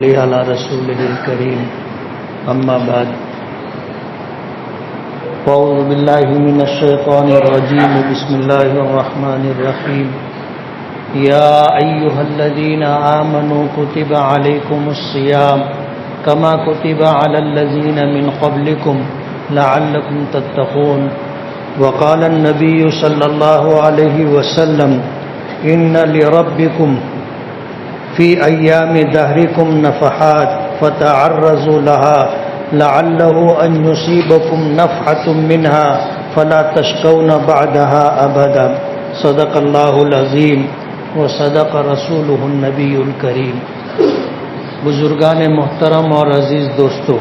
على رسوله الكريم أما بعد أعوذ بالله من الشيطان الرجيم بسم الله الرحمن الرحيم يا أيها الذين آمنوا كتب عليكم الصيام كما كتب على الذين من قبلكم لعلكم تتقون وقال النبي صلى الله عليه وسلم إن لربكم في أيام دهركم نفحات فتعرضوا لها لعله أن يصيبكم نفحة منها فلا تشكون بعدها أبدا صدق الله العظيم وصدق رسوله النبي الكريم. بزرگان محترم اور عزیز دوستو،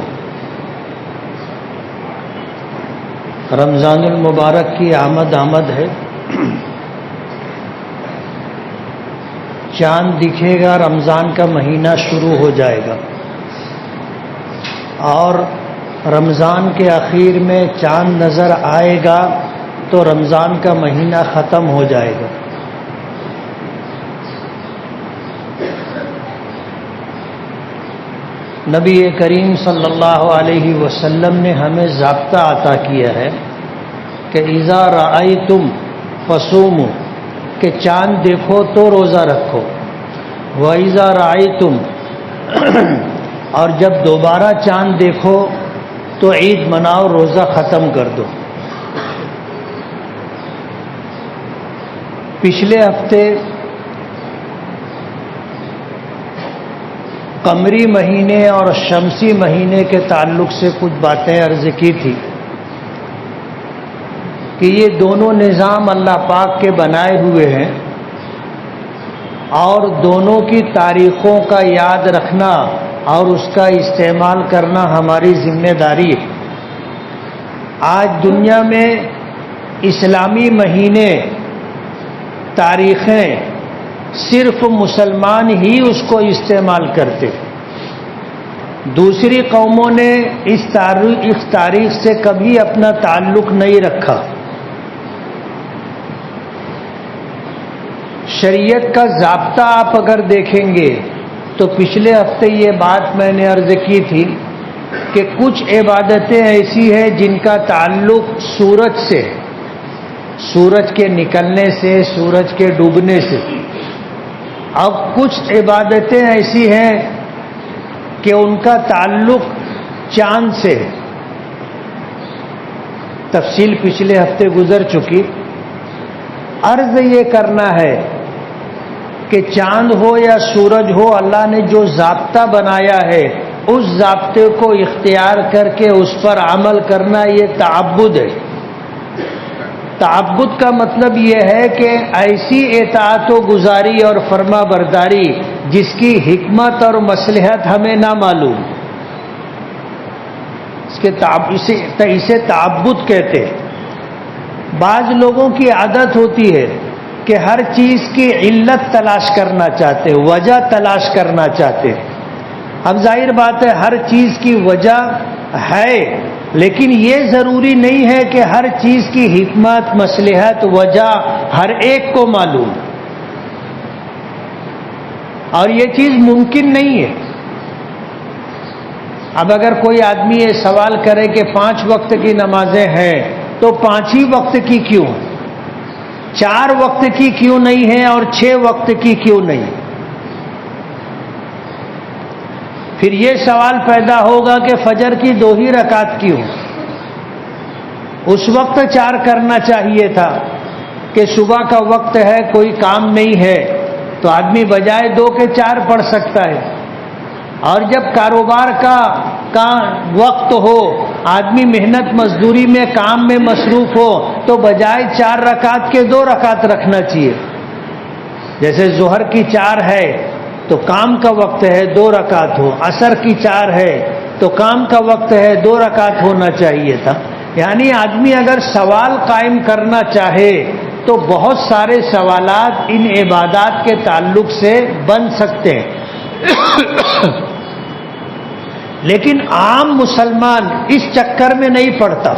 رمضان المبارک کی آمد ہے. چاند دکھے گا، رمضان کا مہینہ شروع ہو جائے گا، اور رمضان کے آخر میں چاند نظر آئے گا تو رمضان کا مہینہ ختم ہو جائے گا. نبی کریم صلی اللہ علیہ وسلم نے ہمیں ضابطہ عطا کیا ہے کہ اذا رأیتم فصوموا، کہ چاند دیکھو تو روزہ رکھو. وَإِذَا رَأَيْتُمْ، اور جب دوبارہ چاند دیکھو تو عید مناؤ، روزہ ختم کر دو. پچھلے ہفتے قمری مہینے اور شمسی مہینے کے تعلق سے کچھ باتیں عرض کی تھی کہ یہ دونوں نظام اللہ پاک کے بنائے ہوئے ہیں، اور دونوں کی تاریخوں کا یاد رکھنا اور اس کا استعمال کرنا ہماری ذمہ داری ہے. آج دنیا میں اسلامی مہینے، تاریخیں صرف مسلمان ہی اس کو استعمال کرتے. دوسری قوموں نے اس تاریخ سے کبھی اپنا تعلق نہیں رکھا. شریعت کا ضابطہ آپ اگر دیکھیں گے تو پچھلے ہفتے یہ بات میں نے عرض کی تھی کہ کچھ عبادتیں ایسی ہیں جن کا تعلق سورج سے، سورج کے نکلنے سے، سورج کے ڈوبنے سے. اب کچھ عبادتیں ایسی ہیں کہ ان کا تعلق چاند سے. تفصیل پچھلے ہفتے گزر چکی. عرض یہ کرنا ہے کہ چاند ہو یا سورج ہو، اللہ نے جو ضابطہ بنایا ہے اس ضابطے کو اختیار کر کے اس پر عمل کرنا، یہ تعبد ہے. تعبد کا مطلب یہ ہے کہ ایسی اطاعت و گزاری اور فرما برداری جس کی حکمت اور مصلحت ہمیں نہ معلوم، اسے تعبد کہتے ہیں. بعض لوگوں کی عادت ہوتی ہے کہ ہر چیز کی علت تلاش کرنا چاہتے، وجہ تلاش کرنا چاہتے. اب ظاہر بات ہے ہر چیز کی وجہ ہے، لیکن یہ ضروری نہیں ہے کہ ہر چیز کی حکمت، مصلحت، وجہ ہر ایک کو معلوم، اور یہ چیز ممکن نہیں ہے. اب اگر کوئی آدمی یہ سوال کرے کہ 5 وقت کی نمازیں ہیں تو 5 ہی وقت کی کیوں، 4 وقت کی کیوں نہیں ہے اور 6 وقت کی کیوں نہیں؟ پھر یہ سوال پیدا ہوگا کہ فجر کی 2 ہی رکعت کیوں؟ اس وقت 4 کرنا چاہیے تھا کہ صبح کا وقت ہے، کوئی کام نہیں ہے تو آدمی بجائے 2 کے 4 پڑھ سکتا ہے. اور جب کاروبار کا وقت ہو، آدمی محنت مزدوری میں، کام میں مصروف ہو، تو بجائے 4 رکعت کے 2 رکعت رکھنا چاہیے. جیسے ظہر کی 4 ہے تو کام کا وقت ہے 2 رکعت ہو، عصر کی 4 ہے تو کام کا وقت ہے 2 رکعت ہونا چاہیے تھا. یعنی آدمی اگر سوال قائم کرنا چاہے تو بہت سارے سوالات ان عبادات کے تعلق سے بن سکتے ہیں. لیکن عام مسلمان اس چکر میں نہیں پڑتا.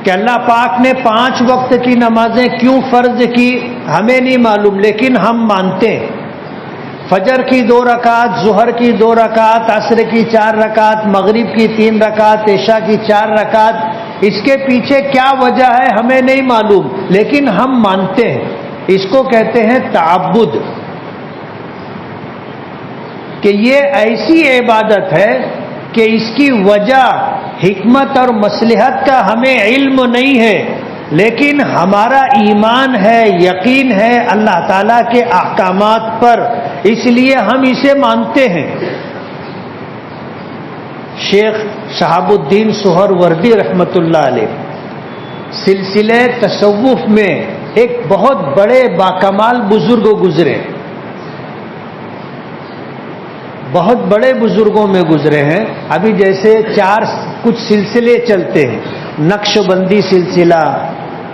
کہ اللہ پاک نے 5 وقت کی نمازیں کیوں فرض کی ہمیں نہیں معلوم، لیکن ہم مانتے ہیں فجر کی 2 رکعت، ظہر کی 2 رکعت، عصر کی 4 رکعت، مغرب کی 3 رکعت، عشاء کی 4 رکعت، اس کے پیچھے کیا وجہ ہے ہمیں نہیں معلوم، لیکن ہم مانتے ہیں۔ اس کو کہتے ہیں تعبد، کہ یہ ایسی عبادت ہے کہ اس کی وجہ، حکمت اور مصلحت کا ہمیں علم نہیں ہے، لیکن ہمارا ایمان ہے، یقین ہے اللہ تعالیٰ کے احکامات پر، اس لیے ہم اسے مانتے ہیں۔ شیخ شہاب الدین سہروردی رحمۃ اللہ علیہ سلسلہ تصوف میں ایک بہت بڑے باکمال بزرگ گزرے، بہت بڑے بزرگوں میں گزرے ہیں۔ ابھی جیسے 4 کچھ سلسلے چلتے ہیں، نقش بندی سلسلہ،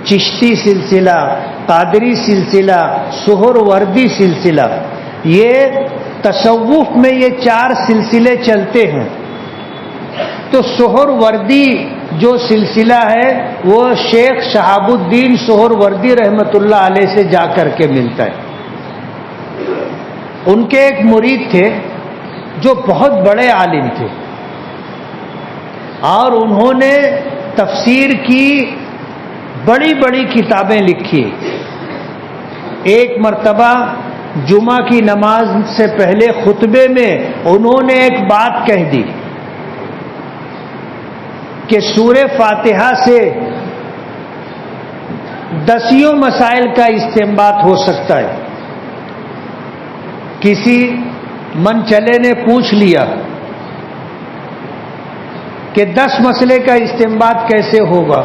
چشتی سلسلہ، قادری سلسلہ، سہروردی سلسلہ، یہ تصوف میں یہ 4 سلسلے چلتے ہیں۔ تو سہروردی جو سلسلہ ہے وہ شیخ شہاب الدین سہروردی رحمۃ اللہ علیہ سے جا کر کے ملتا ہے۔ ان کے ایک مرید تھے جو بہت بڑے عالم تھے، اور انہوں نے تفسیر کی بڑی بڑی کتابیں لکھی۔ ایک مرتبہ جمعہ کی نماز سے پہلے خطبے میں انہوں نے ایک بات کہہ دی کہ سورہ فاتحہ سے 10 مسائل کا استنباط ہو سکتا ہے۔ کسی من چلے نے پوچھ لیا کہ 10 مسئلے کا استنباط کیسے ہوگا؟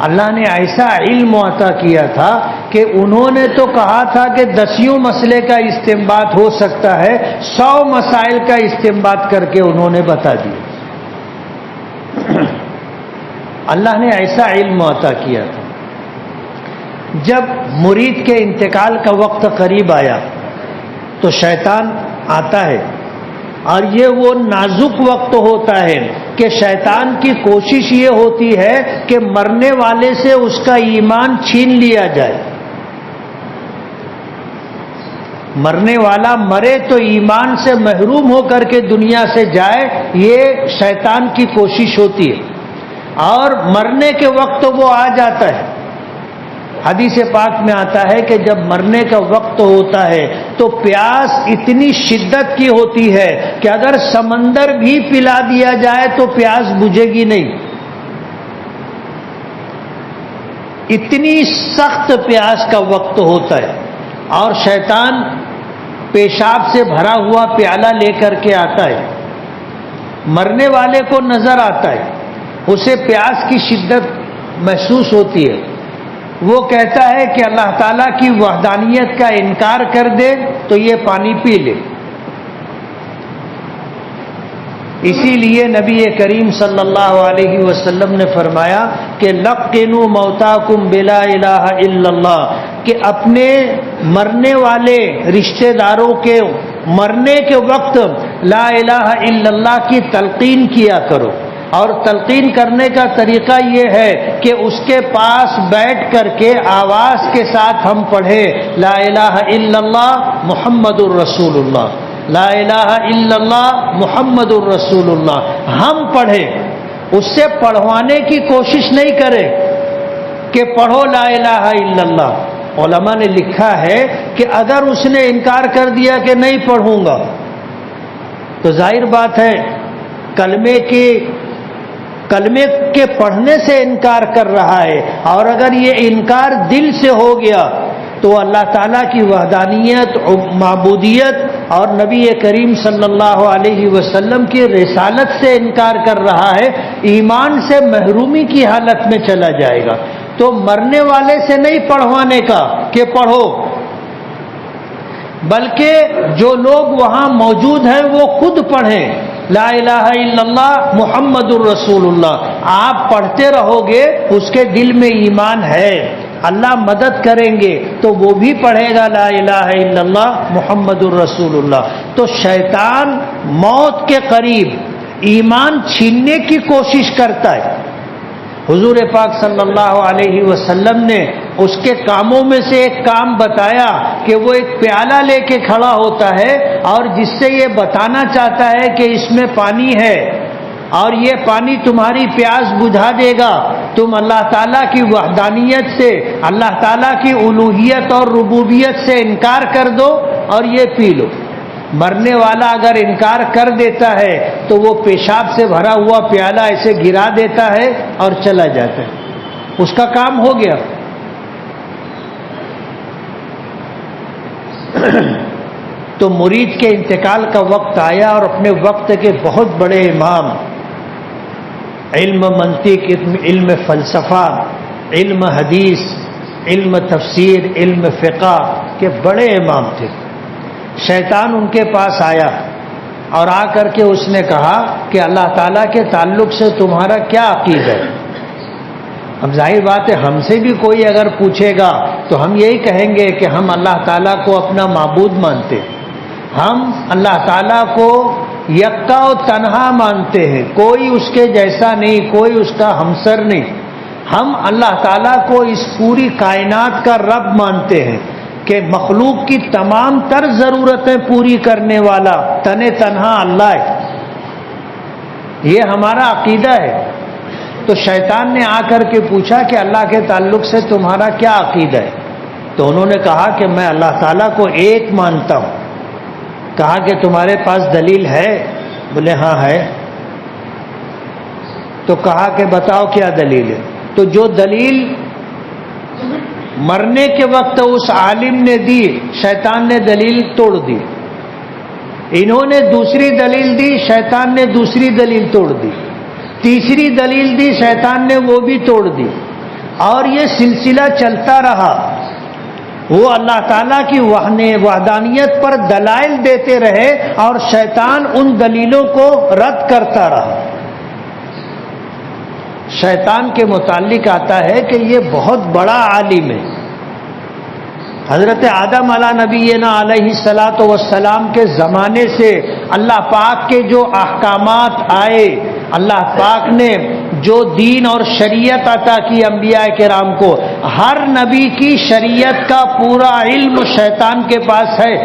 اللہ نے ایسا علم عطا کیا تھا کہ انہوں نے تو کہا تھا کہ 10 مسئلے کا استنباط ہو سکتا ہے، 100 مسائل کا استنباط کر کے انہوں نے بتا دیا۔ اللہ نے ایسا علم عطا کیا تھا۔ جب مرید کے انتقال کا وقت قریب آیا تو شیطان آتا ہے، اور یہ وہ نازک وقت ہوتا ہے کہ شیطان کی کوشش یہ ہوتی ہے کہ مرنے والے سے اس کا ایمان چھین لیا جائے۔ مرنے والا مرے تو ایمان سے محروم ہو کر کے دنیا سے جائے، یہ شیطان کی کوشش ہوتی ہے، اور مرنے کے وقت وہ آ جاتا ہے۔ حدیث پاک میں آتا ہے کہ جب مرنے کا وقت ہوتا ہے تو پیاس اتنی شدت کی ہوتی ہے کہ اگر سمندر بھی پلا دیا جائے تو پیاس بجھے گی نہیں، اتنی سخت پیاس کا وقت ہوتا ہے۔ اور شیطان پیشاب سے بھرا ہوا پیالہ لے کر کے آتا ہے، مرنے والے کو نظر آتا ہے، اسے پیاس کی شدت محسوس ہوتی ہے، وہ کہتا ہے کہ اللہ تعالیٰ کی وحدانیت کا انکار کر دے تو یہ پانی پی لے۔ اسی لیے نبی کریم صلی اللہ علیہ وسلم نے فرمایا کہ لقنوا موتاکم بلا الہ الا اللہ، کہ اپنے مرنے والے رشتہ داروں کے مرنے کے وقت لا الہ الا اللہ کی تلقین کیا کرو۔ اور تلقین کرنے کا طریقہ یہ ہے کہ اس کے پاس بیٹھ کر کے آواز کے ساتھ ہم پڑھیں لا الہ الا اللہ محمد الرسول اللہ، لا الہ الا اللہ محمد الرسول اللہ، ہم پڑھیں، اس سے پڑھوانے کی کوشش نہیں کریں کہ پڑھو لا الہ الا اللہ۔ علماء نے لکھا ہے کہ اگر اس نے انکار کر دیا کہ نہیں پڑھوں گا تو ظاہر بات ہے کلمے کے پڑھنے سے انکار کر رہا ہے، اور اگر یہ انکار دل سے ہو گیا تو اللہ تعالیٰ کی وحدانیت، معبودیت اور نبی کریم صلی اللہ علیہ وسلم کی رسالت سے انکار کر رہا ہے، ایمان سے محرومی کی حالت میں چلا جائے گا۔ تو مرنے والے سے نہیں پڑھوانے کا کہ پڑھو، بلکہ جو لوگ وہاں موجود ہیں وہ خود پڑھیں لا الہ الا اللہ محمد الرسول اللہ۔ آپ پڑھتے رہو گے، اس کے دل میں ایمان ہے، اللہ مدد کریں گے تو وہ بھی پڑھے گا لا الہ الا اللہ محمد الرسول اللہ۔ تو شیطان موت کے قریب ایمان چھیننے کی کوشش کرتا ہے، حضور پاک صلی اللہ علیہ وسلم نے اس کے کاموں میں سے ایک کام بتایا کہ وہ ایک پیالہ لے کے کھڑا ہوتا ہے اور جس سے یہ بتانا چاہتا ہے کہ اس میں پانی ہے اور یہ پانی تمہاری پیاس بجھا دے گا، تم اللہ تعالیٰ کی وحدانیت سے، اللہ تعالیٰ کی الوہیت اور ربوبیت سے انکار کر دو اور یہ پی لو۔ مرنے والا اگر انکار کر دیتا ہے تو وہ پیشاب سے بھرا ہوا پیالہ ایسے گرا دیتا ہے اور چلا جاتا ہے، اس کا کام ہو گیا۔ تو مرید کے انتقال کا وقت آیا اور اپنے وقت کے بہت بڑے امام، علم منطق، علم فلسفہ، علم حدیث، علم تفسیر، علم فقہ کے بڑے امام تھے، شیطان ان کے پاس آیا اور آ کر کے اس نے کہا کہ اللہ تعالیٰ کے تعلق سے تمہارا کیا عقیدہ ہے؟ اب ظاہر بات ہے ہم سے بھی کوئی اگر پوچھے گا تو ہم یہی کہیں گے کہ ہم اللہ تعالیٰ کو اپنا معبود مانتے ہیں، ہم اللہ تعالیٰ کو یکتا و تنہا مانتے ہیں، کوئی اس کے جیسا نہیں، کوئی اس کا ہمسر نہیں، ہم اللہ تعالیٰ کو اس پوری کائنات کا رب مانتے ہیں کہ مخلوق کی تمام تر ضرورتیں پوری کرنے والا تن تنہا اللہ ہے، یہ ہمارا عقیدہ ہے۔ تو شیطان نے آ کر کے پوچھا کہ اللہ کے تعلق سے تمہارا کیا عقیدہ ہے؟ تو انہوں نے کہا کہ میں اللہ تعالیٰ کو ایک مانتا ہوں۔ کہا کہ تمہارے پاس دلیل ہے؟ بولے ہاں ہے۔ تو کہا کہ بتاؤ کیا دلیل ہے؟ تو جو دلیل مرنے کے وقت اس عالم نے دی، شیطان نے دلیل توڑ دی، انہوں نے دوسری دلیل دی، شیطان نے دوسری دلیل توڑ دی، تیسری دلیل دی، شیطان نے وہ بھی توڑ دی، اور یہ سلسلہ چلتا رہا۔ وہ اللہ تعالیٰ کی وحدانیت پر دلائل دیتے رہے اور شیطان ان دلیلوں کو رد کرتا رہا۔ شیطان کے متعلق آتا ہے کہ یہ بہت بڑا عالم ہے۔ حضرت آدم علیہ نبینا علیہ الصلاۃ والسلام کے زمانے سے اللہ پاک کے جو احکامات آئے، اللہ پاک نے جو دین اور شریعت عطا کی انبیاء کرام کو، ہر نبی کی شریعت کا پورا علم شیطان کے پاس ہے۔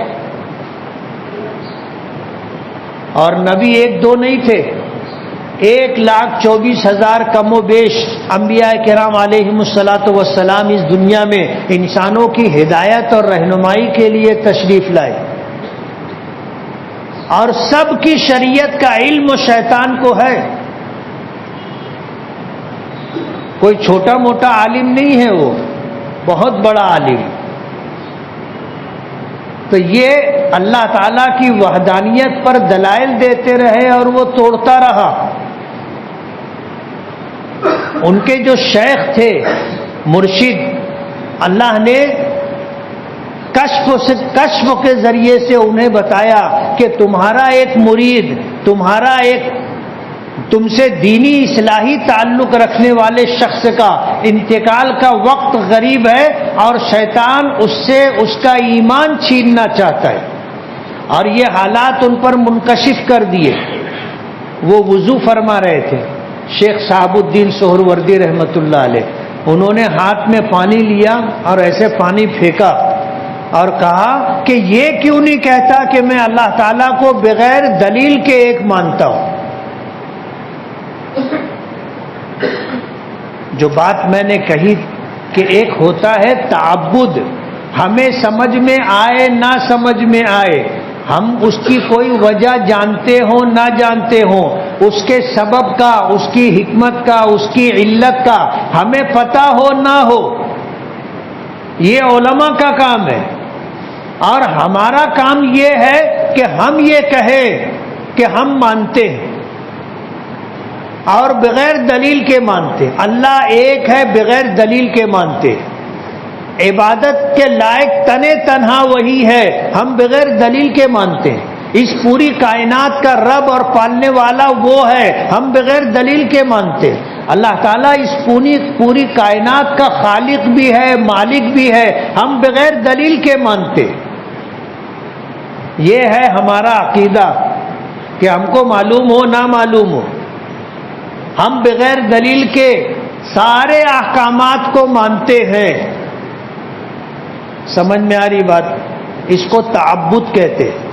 اور نبی ایک دو نہیں تھے، 1,24,000 کم و بیش انبیاء کرام علیہم الصلاۃ والسلام اس دنیا میں انسانوں کی ہدایت اور رہنمائی کے لیے تشریف لائے، اور سب کی شریعت کا علم شیطان کو ہے۔ کوئی چھوٹا موٹا عالم نہیں ہے، وہ بہت بڑا عالم۔ تو یہ اللہ تعالیٰ کی وحدانیت پر دلائل دیتے رہے اور وہ توڑتا رہا۔ ان کے جو شیخ تھے، مرشد، اللہ نے کشف کے ذریعے سے انہیں بتایا کہ تمہارا ایک مرید، تمہارا ایک تم سے دینی اصلاحی تعلق رکھنے والے شخص کا انتقال کا وقت قریب ہے، اور شیطان اس سے اس کا ایمان چھیننا چاہتا ہے، اور یہ حالات ان پر منکشف کر دیے۔ وہ وضو فرما رہے تھے، شیخ صاحب الدین سہروردی رحمۃ اللہ علیہ، انہوں نے ہاتھ میں پانی لیا اور ایسے پانی پھینکا اور کہا کہ یہ کیوں نہیں کہتا کہ میں اللہ تعالیٰ کو بغیر دلیل کے ایک مانتا ہوں۔ جو بات میں نے کہی کہ ایک ہوتا ہے تعبد، ہمیں سمجھ میں آئے نہ سمجھ میں آئے، ہم اس کی کوئی وجہ جانتے ہوں نہ جانتے ہوں، اس کے سبب کا، اس کی حکمت کا، اس کی علت کا ہمیں پتہ ہو نہ ہو، یہ علماء کا کام ہے۔ اور ہمارا کام یہ ہے کہ ہم یہ کہیں کہ ہم مانتے ہیں اور بغیر دلیل کے مانتے، اللہ ایک ہے بغیر دلیل کے مانتے، عبادت کے لائق تنے تنہا وہی ہے، ہم بغیر دلیل کے مانتے ہیں، اس پوری کائنات کا رب اور پالنے والا وہ ہے، ہم بغیر دلیل کے مانتے، اللہ تعالیٰ اس پوری کائنات کا خالق بھی ہے، مالک بھی ہے، ہم بغیر دلیل کے مانتے۔ یہ ہے ہمارا عقیدہ کہ ہم کو معلوم ہو نہ معلوم ہو، ہم بغیر دلیل کے سارے احکامات کو مانتے ہیں. سمجھ میں آ رہی بات؟ اس کو تعبد کہتے ہیں.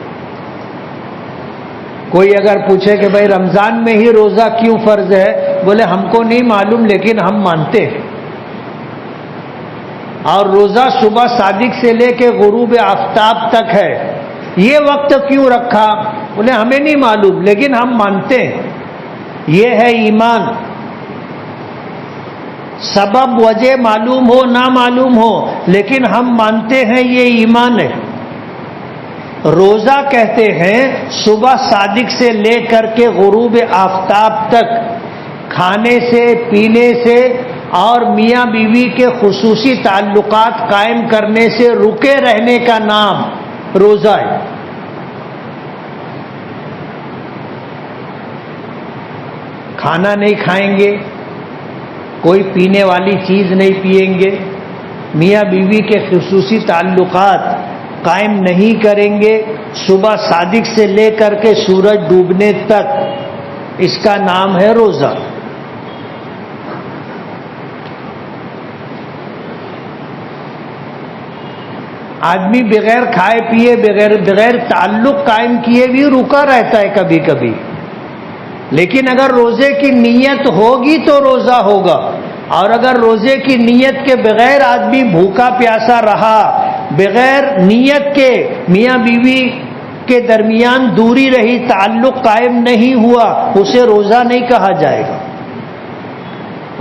کوئی اگر پوچھے کہ بھائی رمضان میں ہی روزہ کیوں فرض ہے، بولے ہم کو نہیں معلوم لیکن ہم مانتے ہیں. اور روزہ صبح صادق سے لے کے غروب آفتاب تک ہے، یہ وقت کیوں رکھا؟ بولے ہمیں نہیں معلوم لیکن ہم مانتے ہیں. یہ ہے ایمان. سبب وجہ معلوم ہو نہ معلوم ہو لیکن ہم مانتے ہیں، یہ ایمان ہے. روزہ کہتے ہیں صبح صادق سے لے کر کے غروب آفتاب تک کھانے سے پینے سے اور میاں بیوی کے خصوصی تعلقات قائم کرنے سے رکے رہنے کا نام روزہ ہے. کھانا نہیں کھائیں گے، کوئی پینے والی چیز نہیں پیئیں گے، میاں بیوی کے خصوصی تعلقات قائم نہیں کریں گے صبح صادق سے لے کر کے سورج ڈوبنے تک، اس کا نام ہے روزہ. آدمی بغیر کھائے پیے بغیر تعلق قائم کیے بھی رکا رہتا ہے کبھی کبھی، لیکن اگر روزے کی نیت ہوگی تو روزہ ہوگا. اور اگر روزے کی نیت کے بغیر آدمی بھوکا پیاسا رہا، بغیر نیت کے میاں بیوی کے درمیان دوری رہی، تعلق قائم نہیں ہوا، اسے روزہ نہیں کہا جائے گا.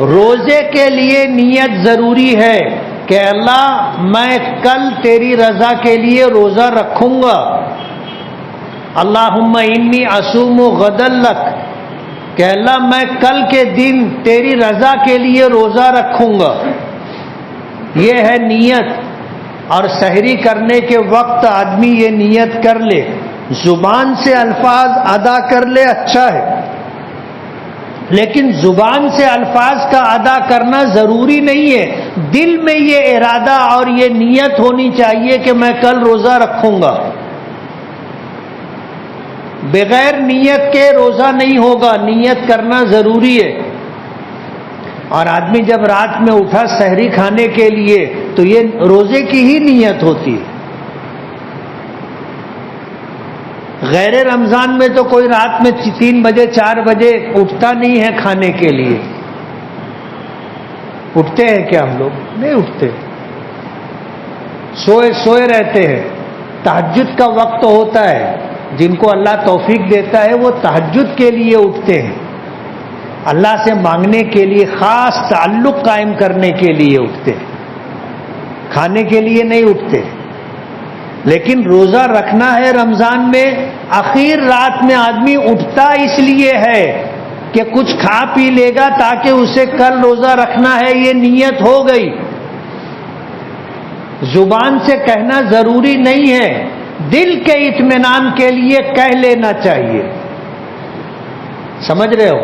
روزے کے لیے نیت ضروری ہے کہ اللہ میں کل تیری رضا کے لیے روزہ رکھوں گا. اللہم انی اصوم غدًا لک، کہ اللہ میں کل کے دن تیری رضا کے لیے روزہ رکھوں گا. یہ ہے نیت. اور سحری کرنے کے وقت آدمی یہ نیت کر لے، زبان سے الفاظ ادا کر لے اچھا ہے، لیکن زبان سے الفاظ کا ادا کرنا ضروری نہیں ہے. دل میں یہ ارادہ اور یہ نیت ہونی چاہیے کہ میں کل روزہ رکھوں گا. بغیر نیت کے روزہ نہیں ہوگا، نیت کرنا ضروری ہے. اور آدمی جب رات میں اٹھا سحری کھانے کے لیے تو یہ روزے کی ہی نیت ہوتی ہے. غیر رمضان میں تو کوئی رات میں 3 بجے 4 بجے اٹھتا نہیں ہے کھانے کے لیے. اٹھتے ہیں کیا ہم لوگ؟ نہیں اٹھتے، سوئے رہتے ہیں. تہجد کا وقت ہوتا ہے، جن کو اللہ توفیق دیتا ہے وہ تہجد کے لیے اٹھتے ہیں، اللہ سے مانگنے کے لیے، خاص تعلق قائم کرنے کے لیے اٹھتے ہیں، کھانے کے لیے نہیں اٹھتے. لیکن روزہ رکھنا ہے رمضان میں، آخر رات میں آدمی اٹھتا اس لیے ہے کہ کچھ کھا پی لے گا تاکہ اسے کل روزہ رکھنا ہے، یہ نیت ہو گئی. زبان سے کہنا ضروری نہیں ہے، دل کے اطمینان کے لیے کہہ لینا چاہیے. سمجھ رہے ہو؟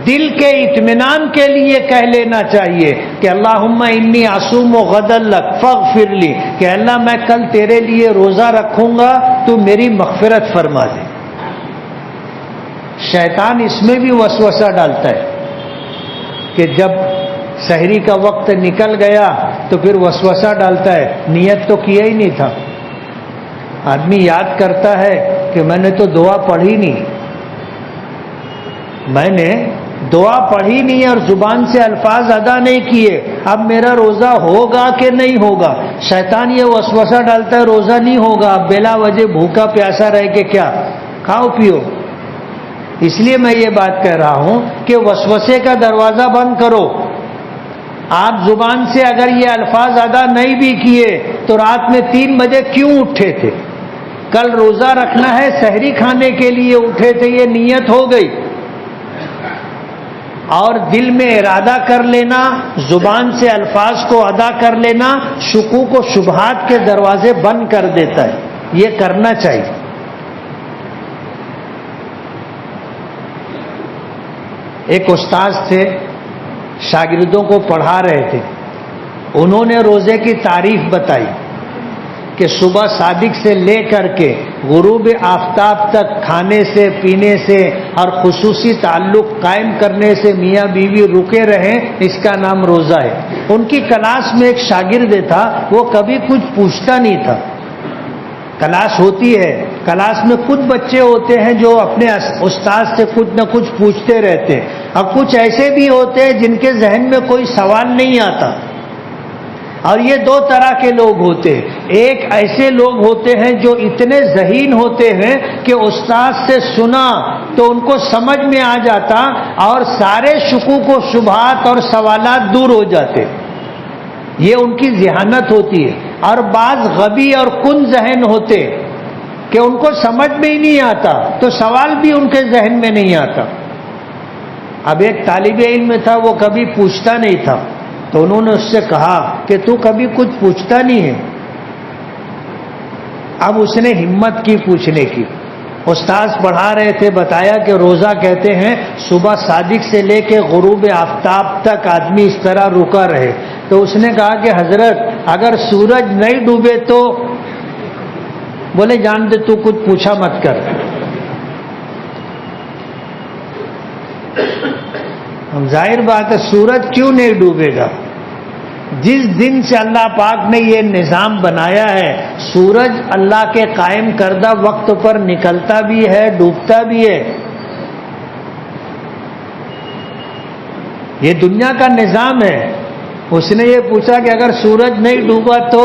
دل کے اطمینان کے لیے کہہ لینا چاہیے کہ اللہم انی اصوم غدًا لک فاغفر لی، کہ اللہ میں کل تیرے لیے روزہ رکھوں گا تو میری مغفرت فرما دے. شیطان اس میں بھی وسوسہ ڈالتا ہے کہ جب سحری کا وقت نکل گیا تو پھر وسوسہ ڈالتا ہے، نیت تو کیا ہی نہیں تھا. آدمی یاد کرتا ہے کہ میں نے تو دعا پڑھی نہیں، میں نے دعا پڑھی نہیں اور زبان سے الفاظ ادا نہیں کیے، اب میرا روزہ ہوگا کہ نہیں ہوگا. شیطان یہ وسوسہ ڈالتا ہے روزہ نہیں ہوگا، اب بلا وجہ بھوکا پیاسا رہ کے کیا کھاؤ پیو. اس لیے میں یہ بات کہہ رہا ہوں کہ وسوسے کا دروازہ بند کرو. آپ زبان سے اگر یہ الفاظ ادا نہیں بھی کیے تو رات میں 3 بجے کیوں اٹھے تھے؟ کل روزہ رکھنا ہے، سحری کھانے کے لیے اٹھے تھے، یہ نیت ہو گئی. اور دل میں ارادہ کر لینا، زبان سے الفاظ کو ادا کر لینا شکوک و شبہات کے دروازے بند کر دیتا ہے. یہ کرنا چاہیے. ایک استاد تھے، شاگردوں کو پڑھا رہے تھے، انہوں نے روزے کی تعریف بتائی کہ صبح صادق سے لے کر کے غروب آفتاب تک کھانے سے پینے سے اور خصوصی تعلق قائم کرنے سے میاں بیوی رکے رہیں، اس کا نام روزہ ہے۔ ان کی کلاس میں ایک شاگرد تھا، وہ کبھی کچھ پوچھتا نہیں تھا۔ کلاس ہوتی ہے، کلاس میں کچھ بچے ہوتے ہیں جو اپنے استاد سے کچھ نہ کچھ پوچھتے رہتے ہیں، اور کچھ ایسے بھی ہوتے ہیں جن کے ذہن میں کوئی سوال نہیں آتا۔ اور یہ دو طرح کے لوگ ہوتے ہیں، ایک ایسے لوگ ہوتے ہیں جو اتنے ذہین ہوتے ہیں کہ استاد سے سنا تو ان کو سمجھ میں آ جاتا اور سارے شکوک و شبہات اور سوالات دور ہو جاتے، یہ ان کی ذہانت ہوتی ہے۔ اور بعض غبی اور کن ذہن ہوتے کہ ان کو سمجھ میں ہی نہیں آتا تو سوال بھی ان کے ذہن میں نہیں آتا۔ اب ایک طالب علم تھا، وہ کبھی پوچھتا نہیں تھا، تو انہوں نے اس سے کہا کہ تو کبھی کچھ پوچھتا نہیں ہے۔ اب اس نے ہمت کی پوچھنے کی۔ استاد پڑھا رہے تھے، بتایا کہ روزہ کہتے ہیں صبح صادق سے لے کے غروب آفتاب تک آدمی اس طرح رکا رہے۔ تو اس نے کہا کہ حضرت اگر سورج نہیں ڈوبے تو؟ بولے جان دے تو کچھ پوچھا مت کر۔ ہم ظاہر بات ہے سورج کیوں نہیں ڈوبے گا؟ جس دن سے اللہ پاک نے یہ نظام بنایا ہے، سورج اللہ کے قائم کردہ وقت پر نکلتا بھی ہے، ڈوبتا بھی ہے۔ یہ دنیا کا نظام ہے۔ اس نے یہ پوچھا کہ اگر سورج نہیں ڈوبا تو؟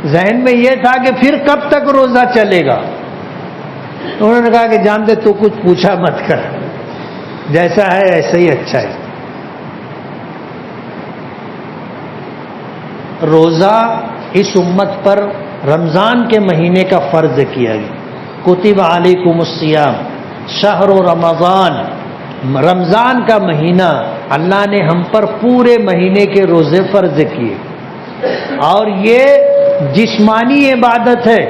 ذہن میں یہ تھا کہ پھر کب تک روزہ چلے گا؟ انہوں نے کہا کہ جان دے تو کچھ پوچھا مت کر، جیسا ہے ایسا ہی اچھا ہے۔ روزہ اس امت پر رمضان کے مہینے کا فرض کیا گیا۔ کتب علیکم الصیام شہر رمضان، رمضان کا مہینہ اللہ نے ہم پر پورے مہینے کے روزے فرض کیے، اور یہ جسمانی عبادت ہے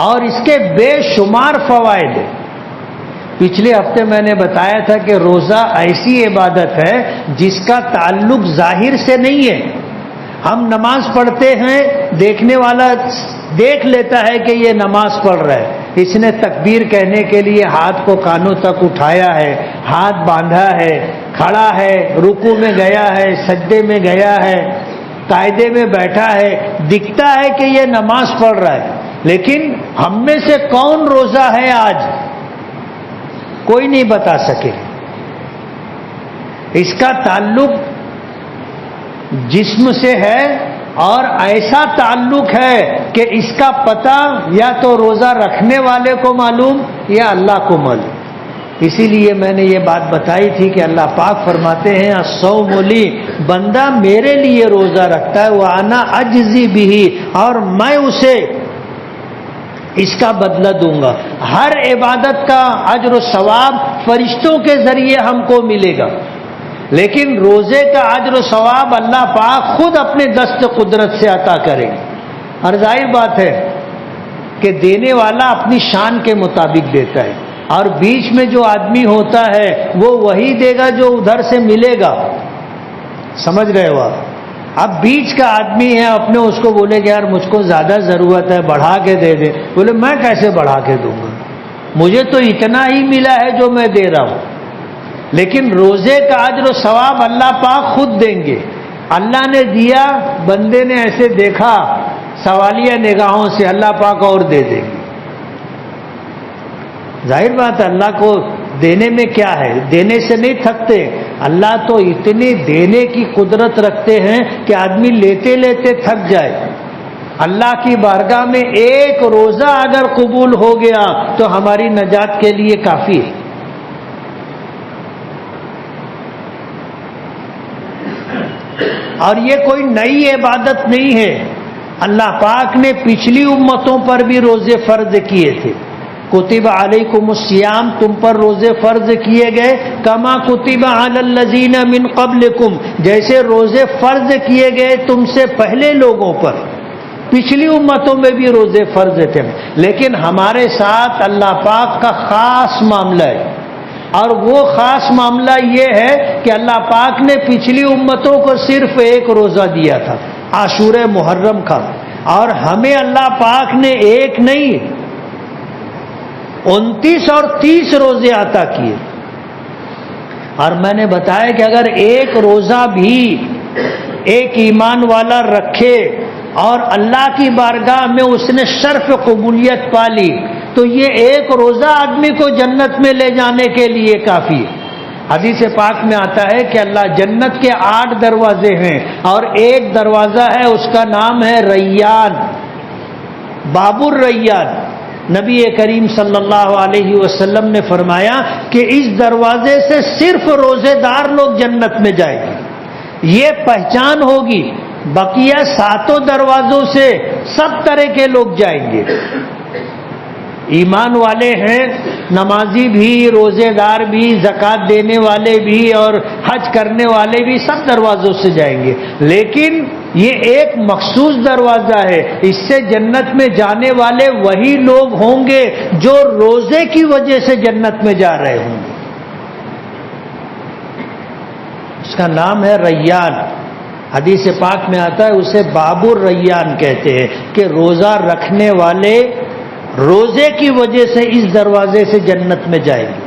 اور اس کے بے شمار فوائد ہیں۔ پچھلے ہفتے میں نے بتایا تھا کہ روزہ ایسی عبادت ہے جس کا تعلق ظاہر سے نہیں ہے۔ ہم نماز پڑھتے ہیں، دیکھنے والا دیکھ لیتا ہے کہ یہ نماز پڑھ رہا ہے، اس نے تکبیر کہنے کے لیے ہاتھ کو کانوں تک اٹھایا ہے، ہاتھ باندھا ہے، کھڑا ہے، رکوع میں گیا ہے، سجدے میں گیا ہے، قاعدے میں بیٹھا ہے، دکھتا ہے کہ یہ نماز پڑھ رہا ہے۔ لیکن ہم میں سے کون روزہ ہے آج؟ کوئی نہیں بتا سکے۔ اس کا تعلق جسم سے ہے، اور ایسا تعلق ہے کہ اس کا پتہ یا تو روزہ رکھنے والے کو معلوم یا اللہ کو معلوم۔ اسی لیے میں نے یہ بات بتائی تھی کہ اللہ پاک فرماتے ہیں الصوم لی، بندہ میرے لیے روزہ رکھتا ہے، وانا اجزی بہ، اور میں اسے اس کا بدلہ دوں گا۔ ہر عبادت کا اجر و ثواب فرشتوں کے ذریعے ہم کو ملے گا، لیکن روزے کا اجر و ثواب اللہ پاک خود اپنے دست قدرت سے عطا کرے گا۔ اور ظاہر بات ہے کہ دینے والا اپنی شان کے مطابق دیتا ہے، اور بیچ میں جو آدمی ہوتا ہے وہ وہی دے گا جو ادھر سے ملے گا۔ سمجھ رہے ہو آپ؟ اب بیچ کا آدمی ہے، اپنے اس کو بولے کہ یار مجھ کو زیادہ ضرورت ہے، بڑھا کے دے دے، بولے میں کیسے بڑھا کے دوں گا، مجھے تو اتنا ہی ملا ہے جو میں دے رہا ہوں۔ لیکن روزے کا اجر و ثواب اللہ پاک خود دیں گے۔ اللہ نے دیا، بندے نے ایسے دیکھا سوالیہ نگاہوں سے، اللہ پاک اور دے دیں گے۔ ظاہر بات ہے اللہ کو دینے میں کیا ہے، دینے سے نہیں تھکتے۔ اللہ تو اتنی دینے کی قدرت رکھتے ہیں کہ آدمی لیتے لیتے تھک جائے۔ اللہ کی بارگاہ میں ایک روزہ اگر قبول ہو گیا تو ہماری نجات کے لیے کافی ہے۔ اور یہ کوئی نئی عبادت نہیں ہے، اللہ پاک نے پچھلی امتوں پر بھی روزے فرض کیے تھے۔ کتب علیکم الصیام، تم پر روزے فرض کیے گئے، کما کتب علی الذین من قبلکم، جیسے روزے فرض کیے گئے تم سے پہلے لوگوں پر۔ پچھلی امتوں میں بھی روزے فرض تھے، لیکن ہمارے ساتھ اللہ پاک کا خاص معاملہ ہے، اور وہ خاص معاملہ یہ ہے کہ اللہ پاک نے پچھلی امتوں کو صرف ایک روزہ دیا تھا، عاشورہ محرم کا، اور ہمیں اللہ پاک نے ایک نہیں 29 اور 30 روزے عطا کیے. اور میں نے بتایا کہ اگر ایک روزہ بھی ایک ایمان والا رکھے اور اللہ کی بارگاہ میں اس نے شرف قبولیت پا لی تو یہ ایک روزہ آدمی کو جنت میں لے جانے کے لیے کافی ہے. حدیث پاک میں آتا ہے کہ اللہ جنت کے 8 دروازے ہیں اور ایک دروازہ ہے اس کا نام ہے ریان، باب الریان. نبی کریم صلی اللہ علیہ وسلم نے فرمایا کہ اس دروازے سے صرف روزے دار لوگ جنت میں جائیں گے. یہ پہچان ہوگی. بقیہ 7 دروازوں سے سب طرح کے لوگ جائیں گے. ایمان والے ہیں، نمازی بھی، روزے دار بھی، زکوٰۃ دینے والے بھی اور حج کرنے والے بھی سب دروازوں سے جائیں گے. لیکن یہ ایک مخصوص دروازہ ہے. اس سے جنت میں جانے والے وہی لوگ ہوں گے جو روزے کی وجہ سے جنت میں جا رہے ہوں گے. اس کا نام ہے ریان. حدیث پاک میں آتا ہے اسے باب الریان کہتے ہیں کہ روزہ رکھنے والے روزے کی وجہ سے اس دروازے سے جنت میں جائیں گے.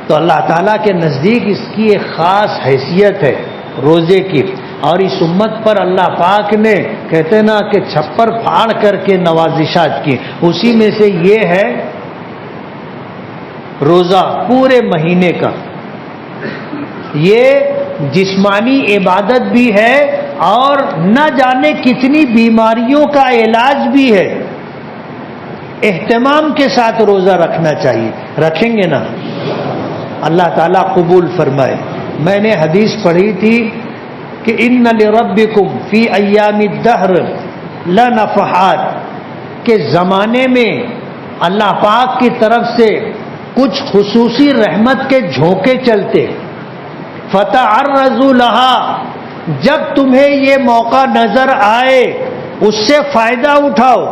تو اللہ تعالیٰ کے نزدیک اس کی ایک خاص حیثیت ہے روزے کی. اور اس امت پر اللہ پاک نے کہتے نا کہ چھپر پھاڑ کر کے نوازشات کی. اسی میں سے یہ ہے روزہ پورے مہینے کا. یہ جسمانی عبادت بھی ہے اور نہ جانے کتنی بیماریوں کا علاج بھی ہے. اہتمام کے ساتھ روزہ رکھنا چاہیے. رکھیں گے نا؟ اللہ تعالیٰ قبول فرمائے. میں نے حدیث پڑھی تھی کہ ان لربکم فی ایام الدہر لنفحات، کہ زمانے میں اللہ پاک کی طرف سے کچھ خصوصی رحمت کے جھونکے چلتے. فتعرضوا لها، جب تمہیں یہ موقع نظر آئے اس سے فائدہ اٹھاؤ.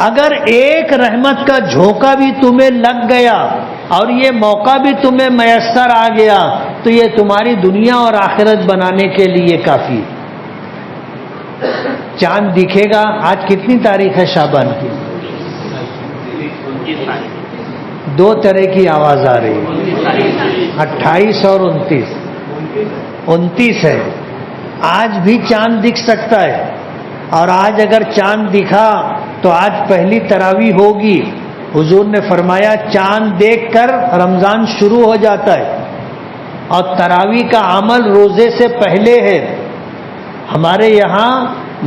اگر ایک رحمت کا جھونکا بھی تمہیں لگ گیا اور یہ موقع بھی تمہیں میسر آ گیا تو یہ تمہاری دنیا اور آخرت بنانے کے لیے کافی. چاند دکھے گا. آج کتنی تاریخ ہے شعبان کی؟ 2 طرح کی آواز آ رہی ہے، 28 اور 29. 29 ہے. آج بھی چاند دکھ سکتا ہے. اور آج اگر چاند دکھا تو آج پہلی تراویح ہوگی. حضور نے فرمایا چاند دیکھ کر رمضان شروع ہو جاتا ہے اور تراویح کا عمل روزے سے پہلے ہے. ہمارے یہاں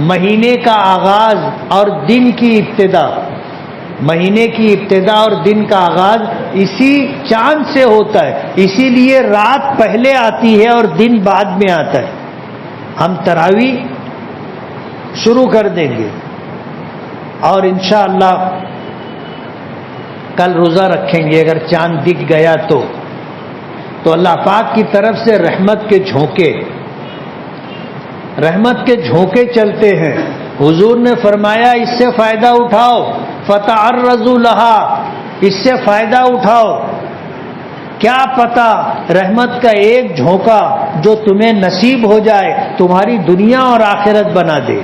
مہینے کا آغاز اور دن کی ابتدا، مہینے کی ابتدا اور دن کا آغاز اسی چاند سے ہوتا ہے. اسی لیے رات پہلے آتی ہے اور دن بعد میں آتا ہے. ہم تراویح شروع کر دیں گے اور انشاءاللہ کل روزہ رکھیں گے. اگر چاند دکھ گیا تو اللہ پاک کی طرف سے رحمت کے جھونکے چلتے ہیں. حضور نے فرمایا اس سے فائدہ اٹھاؤ. فتعرضوا لها، اس سے فائدہ اٹھاؤ. کیا پتا رحمت کا ایک جھونکا جو تمہیں نصیب ہو جائے تمہاری دنیا اور آخرت بنا دے.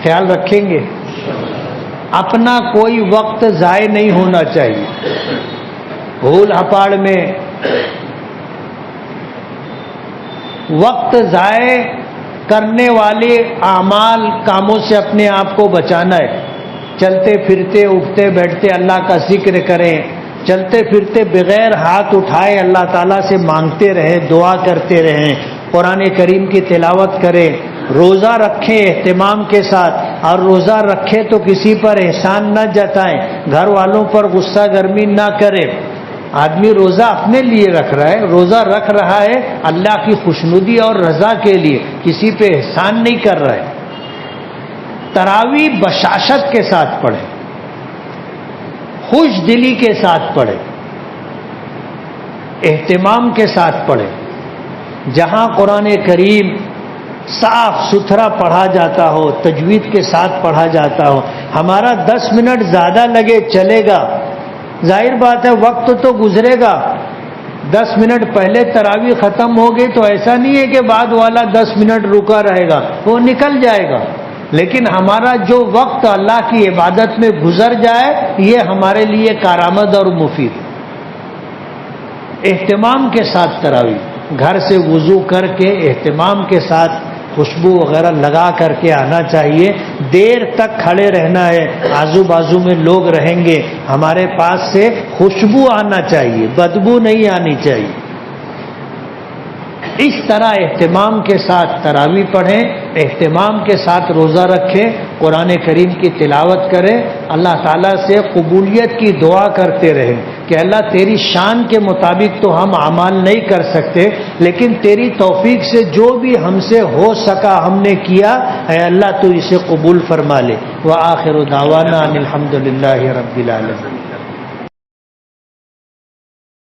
خیال رکھیں گے. اپنا کوئی وقت ضائع نہیں ہونا چاہیے. بھول ہپاڑ میں وقت ضائع کرنے والے اعمال کاموں سے اپنے آپ کو بچانا ہے. چلتے پھرتے اٹھتے بیٹھتے اللہ کا ذکر کریں. چلتے پھرتے بغیر ہاتھ اٹھائے اللہ تعالیٰ سے مانگتے رہیں، دعا کرتے رہیں، قرآن کریم کی تلاوت کریں. روزہ رکھیں اہتمام کے ساتھ. اور روزہ رکھیں تو کسی پر احسان نہ جتائیں، گھر والوں پر غصہ گرمی نہ کریں. آدمی روزہ اپنے لیے رکھ رہا ہے، روزہ رکھ رہا ہے اللہ کی خوشنودی اور رضا کے لیے، کسی پہ احسان نہیں کر رہا ہے. تراویح بشاشت کے ساتھ پڑھیں، خوش دلی کے ساتھ پڑھیں، اہتمام کے ساتھ پڑھیں. جہاں قرآن کریم صاف ستھرا پڑھا جاتا ہو، تجوید کے ساتھ پڑھا جاتا ہو. ہمارا 10 منٹ زیادہ لگے چلے گا، ظاہر بات ہے وقت تو گزرے گا. 10 منٹ پہلے تراویح ختم ہو گئی تو ایسا نہیں ہے کہ بعد والا 10 منٹ رکا رہے گا، وہ نکل جائے گا. لیکن ہمارا جو وقت اللہ کی عبادت میں گزر جائے یہ ہمارے لیے کارآمد اور مفید. اہتمام کے ساتھ تراویح، گھر سے وضو کر کے اہتمام کے ساتھ خوشبو وغیرہ لگا کر کے آنا چاہیے. دیر تک کھڑے رہنا ہے، آزو بازو میں لوگ رہیں گے، ہمارے پاس سے خوشبو آنا چاہیے، بدبو نہیں آنی چاہیے. اس طرح اہتمام کے ساتھ تراویح پڑھیں، اہتمام کے ساتھ روزہ رکھیں، قرآن کریم کی تلاوت کریں، اللہ تعالیٰ سے قبولیت کی دعا کرتے رہیں کہ اللہ تیری شان کے مطابق تو ہم اعمال نہیں کر سکتے، لیکن تیری توفیق سے جو بھی ہم سے ہو سکا ہم نے کیا، اے اللہ تو اسے قبول فرما لے. وآخر دعوانا ان الحمد للہ رب العالمین.